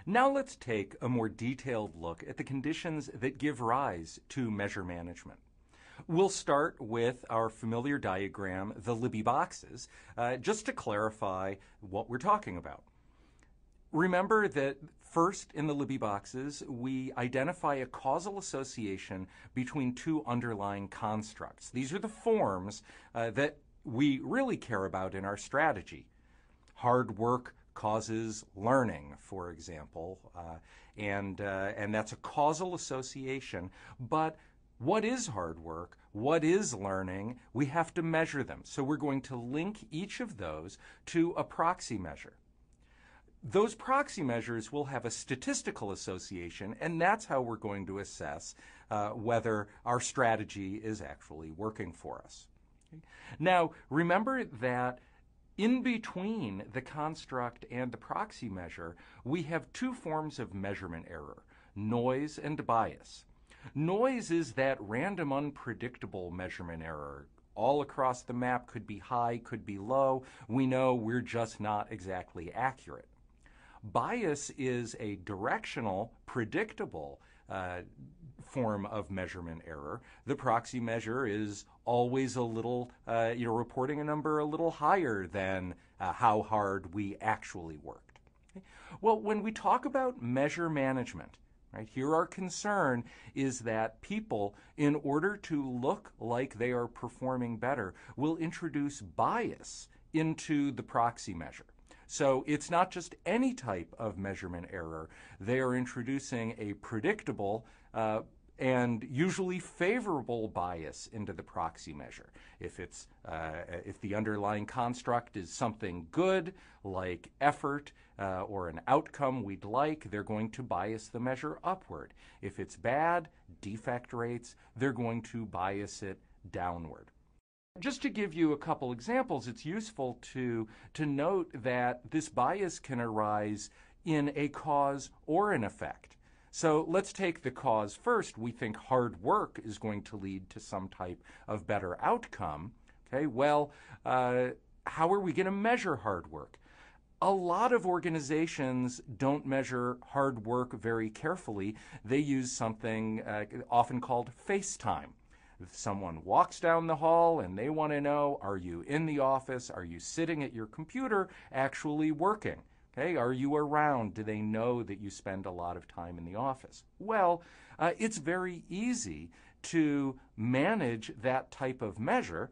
Now let's take a more detailed look at the conditions that give rise to measure management. We'll start with our familiar diagram, the Libby boxes, just to clarify what we're talking about. Remember that first in the Libby boxes, we identify a causal association between two underlying constructs. These are the forms that we really care about in our strategy. Hard work causes learning, for example, and that's a causal association. But what is hard work? What is learning? We have to measure them. So we're going to link each of those to a proxy measure. Those proxy measures will have a statistical association, and that's how we're going to assess whether our strategy is actually working for us. Okay? Now, remember that in between the construct and the proxy measure, we have two forms of measurement error, noise and bias. Noise is that random, unpredictable measurement error. All across the map, could be high, could be low. We know we're just not exactly accurate. Bias is a directional, predictable form of measurement error. The proxy measure is always a little, you're reporting a number a little higher than how hard we actually worked. Okay? Well, when we talk about measure management, right, here our concern is that people, in order to look like they are performing better, will introduce bias into the proxy measure. So it's not just any type of measurement error. They are introducing a predictable and usually favorable bias into the proxy measure. If the underlying construct is something good, like effort or an outcome we'd like, they're going to bias the measure upward. If it's bad, defect rates, they're going to bias it downward. Just to give you a couple examples, it's useful to note that this bias can arise in a cause or an effect. So let's take the cause first. We think hard work is going to lead to some type of better outcome. Okay, well, how are we going to measure hard work? A lot of organizations don't measure hard work very carefully. They use something often called face time. If someone walks down the hall and they want to know, are you in the office? Are you sitting at your computer actually working? Okay, are you around? Do they know that you spend a lot of time in the office? Well, it's very easy to manage that type of measure.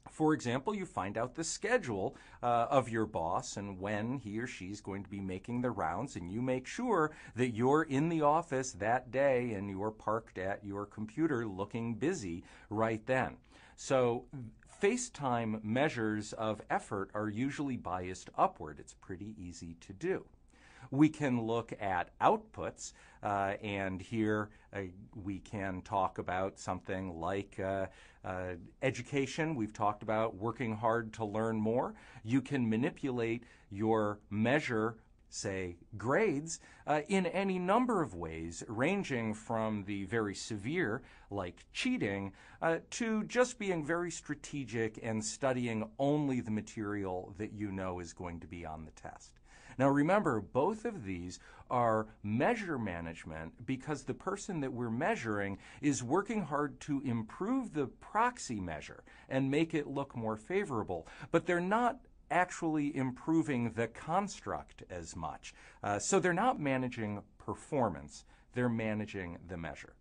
For example, you find out the schedule of your boss and when he or she's going to be making the rounds, and you make sure that you're in the office that day and you're parked at your computer looking busy right then. So FaceTime measures of effort are usually biased upward. It's pretty easy to do. We can look at outputs, and here we can talk about something like education. We've talked about working hard to learn more. You can manipulate your measure, say, grades, in any number of ways, ranging from the very severe, like cheating, to just being very strategic and studying only the material that you know is going to be on the test. Now remember, both of these are measure management because the person that we're measuring is working hard to improve the proxy measure and make it look more favorable, but they're not actually improving the construct as much. So they're not managing performance, they're managing the measure.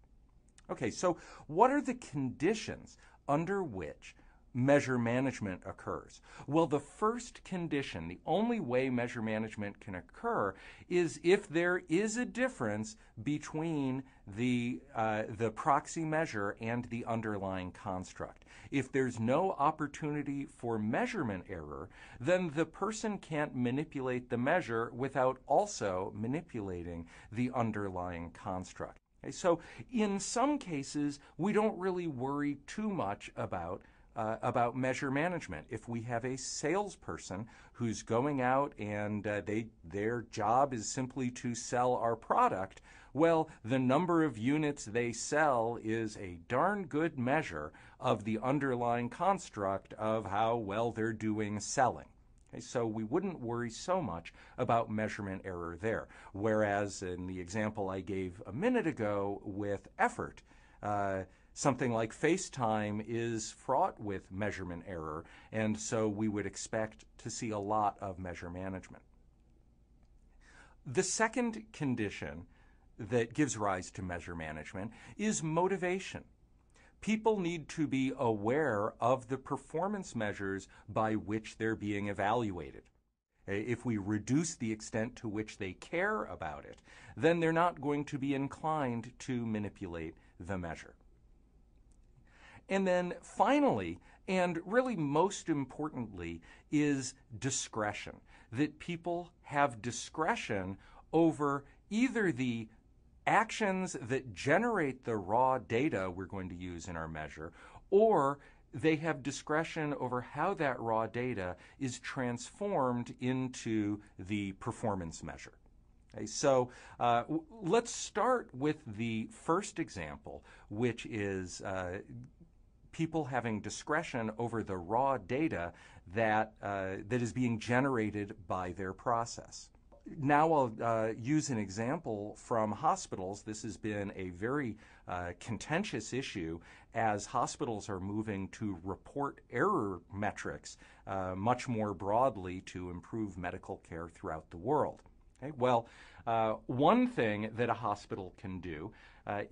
Okay, so what are the conditions under which measure management occurs? Well, the first condition, the only way measure management can occur, is if there is a difference between the proxy measure and the underlying construct. If there's no opportunity for measurement error, then the person can't manipulate the measure without also manipulating the underlying construct. Okay, so in some cases, we don't really worry too much about measure management. If we have a salesperson who's going out and their job is simply to sell our product, well, the number of units they sell is a darn good measure of the underlying construct of how well they're doing selling. Okay, so we wouldn't worry so much about measurement error there. Whereas in the example I gave a minute ago with effort, something like FaceTime is fraught with measurement error, and so we would expect to see a lot of measure management. The second condition that gives rise to measure management is motivation. People need to be aware of the performance measures by which they're being evaluated. If we reduce the extent to which they care about it, then they're not going to be inclined to manipulate the measure. And then finally, and really most importantly, is discretion. That people have discretion over either the actions that generate the raw data we're going to use in our measure, or they have discretion over how that raw data is transformed into the performance measure. Okay, so let's start with the first example, which is people having discretion over the raw data that is being generated by their process. Now I'll use an example from hospitals. This has been a very contentious issue as hospitals are moving to report error metrics much more broadly to improve medical care throughout the world. Okay? Well, one thing that a hospital can do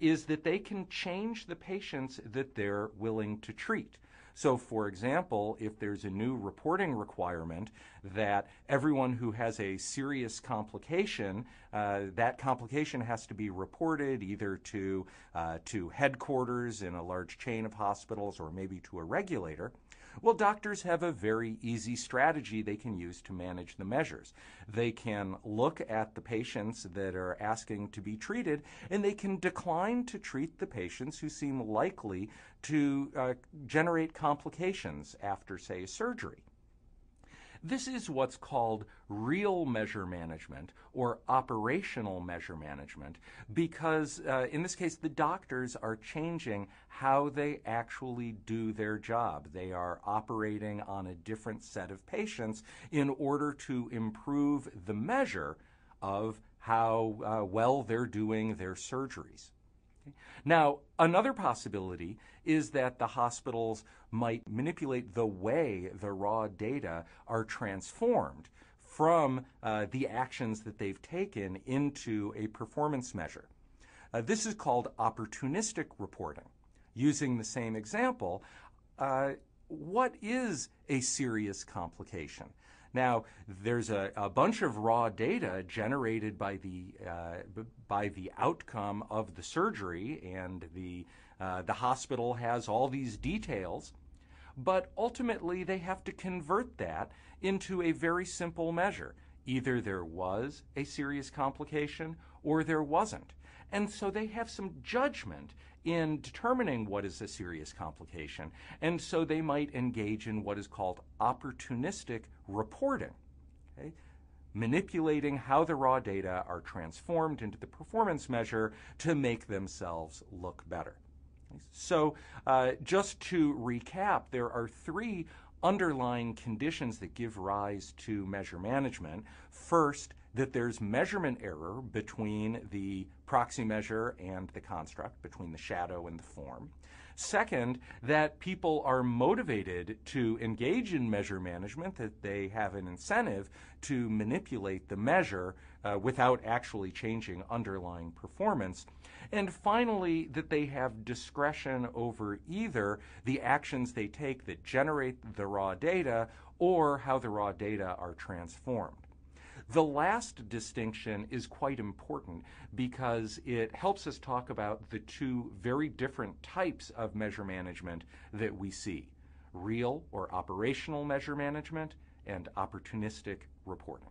is that they can change the patients that they're willing to treat. So, for example, if there's a new reporting requirement that everyone who has a serious complication, that complication has to be reported either to headquarters in a large chain of hospitals or maybe to a regulator, well, doctors have a very easy strategy they can use to manage the measures. They can look at the patients that are asking to be treated, and they can decline to treat the patients who seem likely to generate complications after, say, surgery. This is what's called real measure management or operational measure management because, in this case, the doctors are changing how they actually do their job. They are operating on a different set of patients in order to improve the measure of how well they're doing their surgeries. Now, another possibility is that the hospitals might manipulate the way the raw data are transformed from the actions that they've taken into a performance measure. This is called opportunistic reporting. Using the same example, what is a serious complication? Now, there's a bunch of raw data generated by the outcome of the surgery, and the hospital has all these details, but ultimately they have to convert that into a very simple measure. Either there was a serious complication or there wasn't. And so they have some judgment in determining what is a serious complication. And so they might engage in what is called opportunistic reporting, okay? Manipulating how the raw data are transformed into the performance measure to make themselves look better. So just to recap, there are three underlying conditions that give rise to measure management. First, that there's measurement error between the proxy measure and the construct, between the shadow and the form. Second, that people are motivated to engage in measure management, that they have an incentive to manipulate the measure without actually changing underlying performance. And finally, that they have discretion over either the actions they take that generate the raw data or how the raw data are transformed. The last distinction is quite important because it helps us talk about the two very different types of measure management that we see: real or operational measure management and opportunistic reporting.